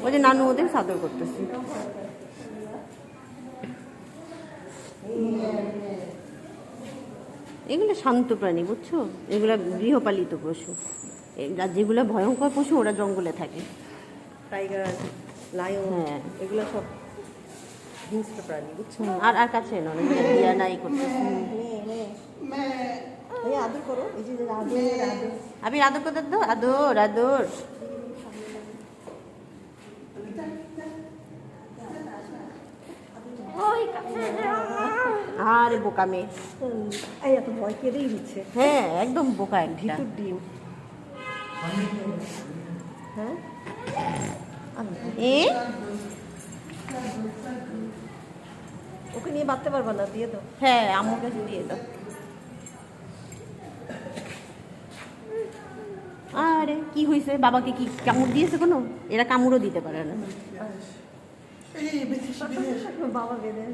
ওই যে নানু ওদের সাদর করতেছে। এগুলো শান্ত প্রাণী, বুঝছো? এগুলা গৃহপালিত পশু। যেগুলো ভয়ঙ্কর পশু ওরা জঙ্গলে থাকে। টাইগার, লায়ন, হ্যাঁ, এগুলো সব হিংস্র প্রাণী, বুঝছো? আর আর কাছে নয়, দিয়া নাই করতেছে। এই আদর করো, এই যে আদর আদর। আমি আদর করতে তো, আদর আদর। আরে বোকা মেয়ে। এই এত ভয় কেঁদেই দিচ্ছে। হ্যাঁ, একদম বোকা একটা। ভিতর ডিম। হ্যাঁ এ ওকে নিয়ে বাঁধতে পারবা না, দিয়ে দাও। হ্যাঁ, আমার কাছে দিয়ে দাও। আরে কি হয়েছে? বাবাকে কি কামড় দিয়েছে কোনো? এরা কামড়ও দিতে পারে না। বাবা বেঁধে